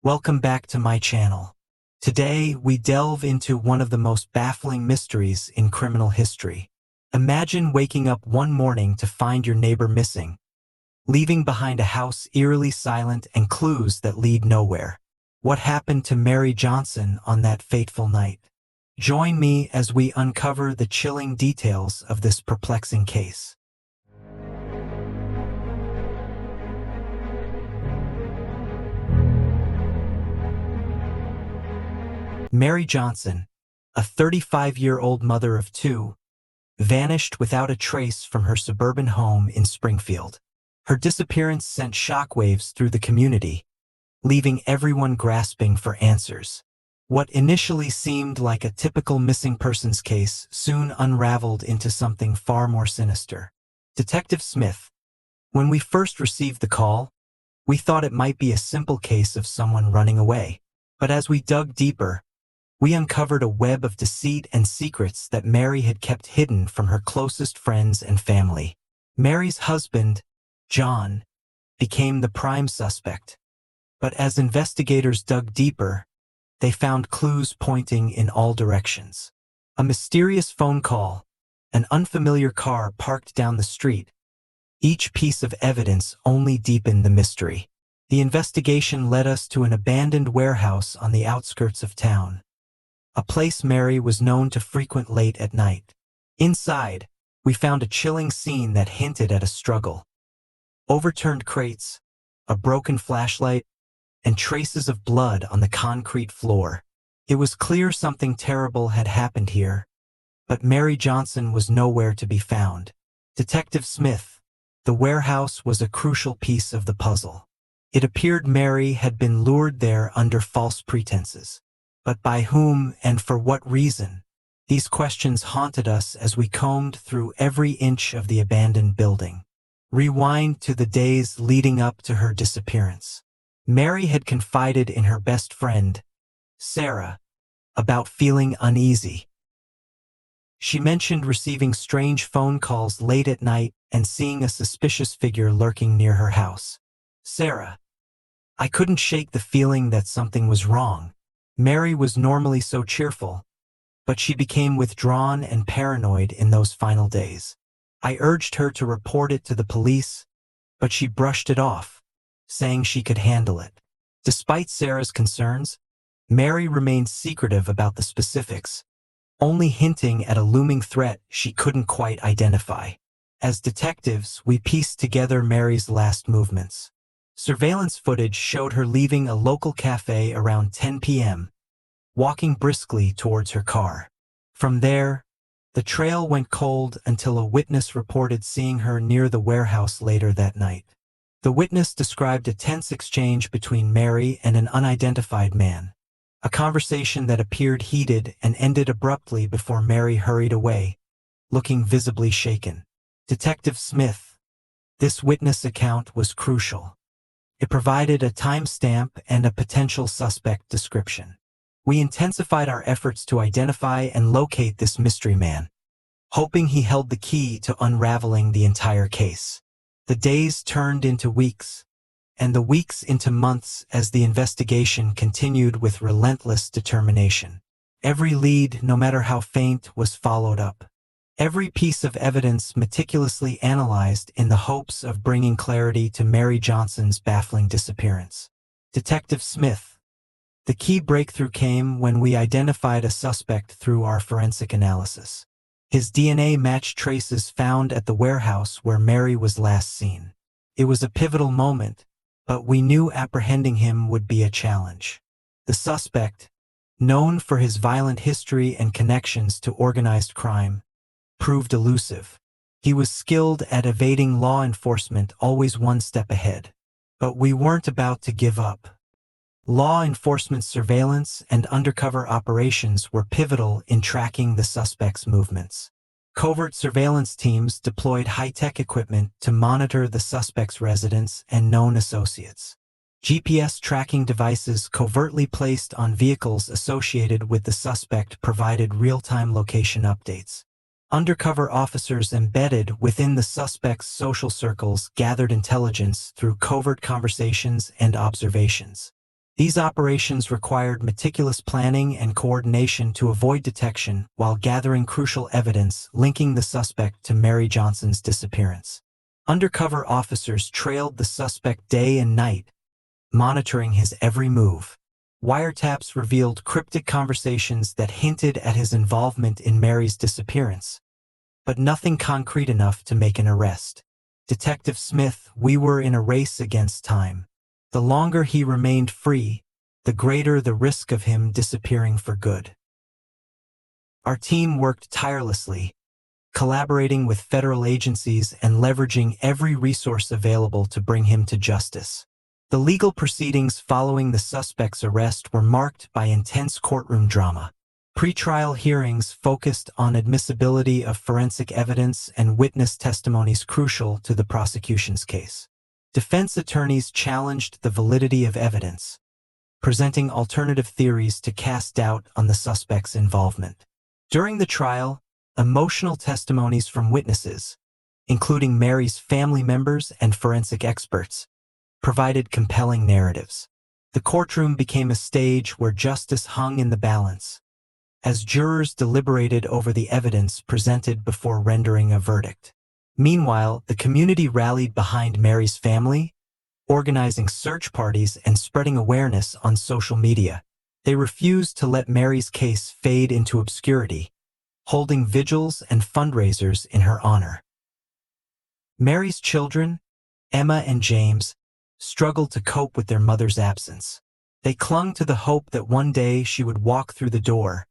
Welcome back to my channel. Today, we delve into one of the most baffling mysteries in criminal history. Imagine waking up one morning to find your neighbor missing, leaving behind a house eerily silent and clues that lead nowhere. What happened to Mary Johnson on that fateful night? Join me as we uncover the chilling details of this perplexing case. Mary Johnson, a 35-year-old mother of two, vanished without a trace from her suburban home in Springfield. Her disappearance sent shockwaves through the community, leaving everyone grasping for answers. What initially seemed like a typical missing persons case soon unraveled into something far more sinister. Detective Smith. When we first received the call, we thought it might be a simple case of someone running away. But as we dug deeper, we uncovered a web of deceit and secrets that Mary had kept hidden from her closest friends and family. Mary's husband, John, became the prime suspect. But as investigators dug deeper, they found clues pointing in all directions. A mysterious phone call, an unfamiliar car parked down the street. Each piece of evidence only deepened the mystery. The investigation led us to an abandoned warehouse on the outskirts of town, a place Mary was known to frequent late at night. Inside, we found a chilling scene that hinted at a struggle. Overturned crates, a broken flashlight, and traces of blood on the concrete floor. It was clear something terrible had happened here, but Mary Johnson was nowhere to be found. Detective Smith. The warehouse was a crucial piece of the puzzle. It appeared Mary had been lured there under false pretenses. But by whom and for what reason? These questions haunted us as we combed through every inch of the abandoned building. Rewind to the days leading up to her disappearance. Mary had confided in her best friend, Sarah, about feeling uneasy. She mentioned receiving strange phone calls late at night and seeing a suspicious figure lurking near her house. Sarah. I couldn't shake the feeling that something was wrong. Mary was normally so cheerful, but she became withdrawn and paranoid in those final days. I urged her to report it to the police, but she brushed it off, saying she could handle it. Despite Sarah's concerns, Mary remained secretive about the specifics, only hinting at a looming threat she couldn't quite identify. As detectives, we pieced together Mary's last movements. Surveillance footage showed her leaving a local cafe around 10 p.m., walking briskly towards her car. From there, the trail went cold until a witness reported seeing her near the warehouse later that night. The witness described a tense exchange between Mary and an unidentified man, a conversation that appeared heated and ended abruptly before Mary hurried away, looking visibly shaken. Detective Smith. This witness account was crucial. It provided a timestamp and a potential suspect description. We intensified our efforts to identify and locate this mystery man, hoping he held the key to unraveling the entire case. The days turned into weeks, and the weeks into months as the investigation continued with relentless determination. Every lead, no matter how faint, was followed up. Every piece of evidence meticulously analyzed in the hopes of bringing clarity to Mary Johnson's baffling disappearance. Detective Smith. The key breakthrough came when we identified a suspect through our forensic analysis. His DNA matched traces found at the warehouse where Mary was last seen. It was a pivotal moment, but we knew apprehending him would be a challenge. The suspect, known for his violent history and connections to organized crime, proved elusive. He was skilled at evading law enforcement, always one step ahead. But we weren't about to give up. Law enforcement surveillance and undercover operations were pivotal in tracking the suspect's movements. Covert surveillance teams deployed high-tech equipment to monitor the suspect's residence and known associates. GPS tracking devices covertly placed on vehicles associated with the suspect provided real-time location updates. Undercover officers embedded within the suspect's social circles gathered intelligence through covert conversations and observations. These operations required meticulous planning and coordination to avoid detection while gathering crucial evidence linking the suspect to Mary Johnson's disappearance. Undercover officers trailed the suspect day and night, monitoring his every move. Wiretaps revealed cryptic conversations that hinted at his involvement in Mary's disappearance, but nothing concrete enough to make an arrest. Detective Smith, we were in a race against time. The longer he remained free, the greater the risk of him disappearing for good. Our team worked tirelessly, collaborating with federal agencies and leveraging every resource available to bring him to justice. The legal proceedings following the suspect's arrest were marked by intense courtroom drama. Pre-trial hearings focused on admissibility of forensic evidence and witness testimonies crucial to the prosecution's case. Defense attorneys challenged the validity of evidence, presenting alternative theories to cast doubt on the suspect's involvement. During the trial, emotional testimonies from witnesses, including Mary's family members and forensic experts, provided compelling narratives. The courtroom became a stage where justice hung in the balance, as jurors deliberated over the evidence presented before rendering a verdict. Meanwhile, the community rallied behind Mary's family, organizing search parties and spreading awareness on social media. They refused to let Mary's case fade into obscurity, holding vigils and fundraisers in her honor. Mary's children, Emma and James, struggled to cope with their mother's absence. They clung to the hope that one day she would walk through the door,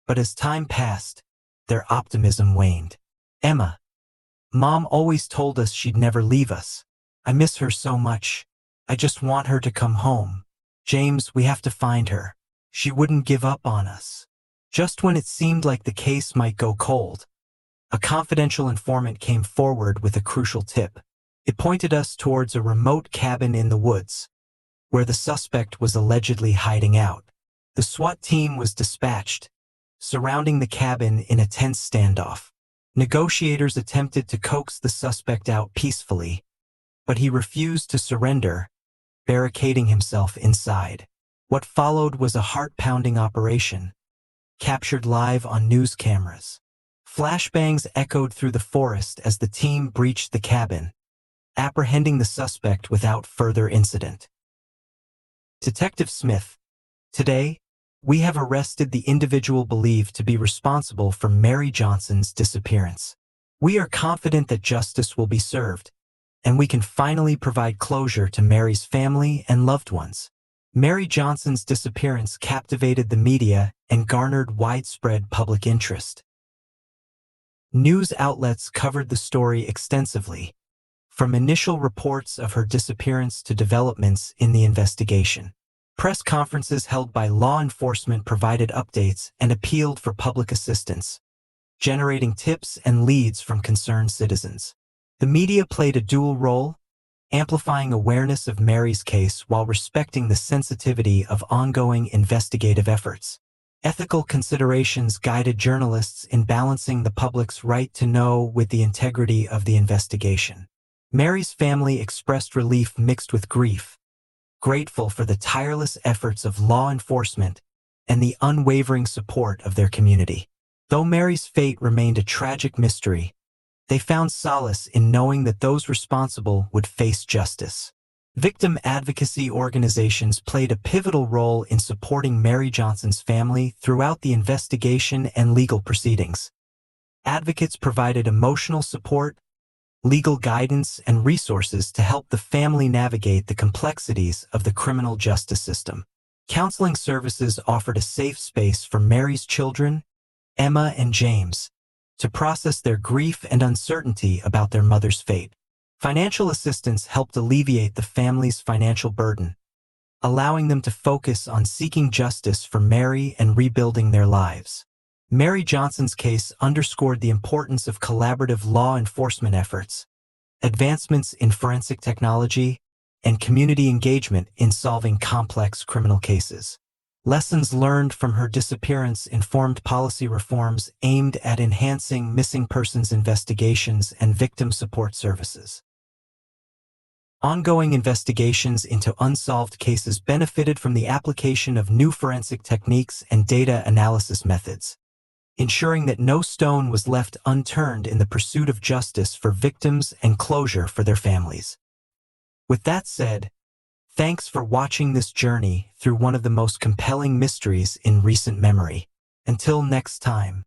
but as time passed, their optimism waned. Emma, Mom always told us she'd never leave us. I miss her so much. I just want her to come home. James, we have to find her. She wouldn't give up on us. Just when it seemed like the case might go cold, a confidential informant came forward with a crucial tip. It pointed us towards a remote cabin in the woods, where the suspect was allegedly hiding out. The SWAT team was dispatched, surrounding the cabin in a tense standoff. Negotiators attempted to coax the suspect out peacefully, but he refused to surrender, barricading himself inside. What followed was a heart-pounding operation, captured live on news cameras. Flashbangs echoed through the forest as the team breached the cabin, apprehending the suspect without further incident. Detective Smith, today, we have arrested the individual believed to be responsible for Mary Johnson's disappearance. We are confident that justice will be served, and we can finally provide closure to Mary's family and loved ones. Mary Johnson's disappearance captivated the media and garnered widespread public interest. News outlets covered the story extensively, from initial reports of her disappearance to developments in the investigation. Press conferences held by law enforcement provided updates and appealed for public assistance, generating tips and leads from concerned citizens. The media played a dual role, amplifying awareness of Mary's case while respecting the sensitivity of ongoing investigative efforts. Ethical considerations guided journalists in balancing the public's right to know with the integrity of the investigation. Mary's family expressed relief mixed with grief, grateful for the tireless efforts of law enforcement and the unwavering support of their community. Though Mary's fate remained a tragic mystery, they found solace in knowing that those responsible would face justice. Victim advocacy organizations played a pivotal role in supporting Mary Johnson's family throughout the investigation and legal proceedings. Advocates provided emotional support, legal guidance, and resources to help the family navigate the complexities of the criminal justice system. Counseling services offered a safe space for Mary's children, Emma and James, to process their grief and uncertainty about their mother's fate. Financial assistance helped alleviate the family's financial burden, allowing them to focus on seeking justice for Mary and rebuilding their lives. Mary Johnson's case underscored the importance of collaborative law enforcement efforts, advancements in forensic technology, and community engagement in solving complex criminal cases. Lessons learned from her disappearance informed policy reforms aimed at enhancing missing persons investigations and victim support services. Ongoing investigations into unsolved cases benefited from the application of new forensic techniques and data analysis methods, ensuring that no stone was left unturned in the pursuit of justice for victims and closure for their families. With that said, thanks for watching this journey through one of the most compelling mysteries in recent memory. Until next time.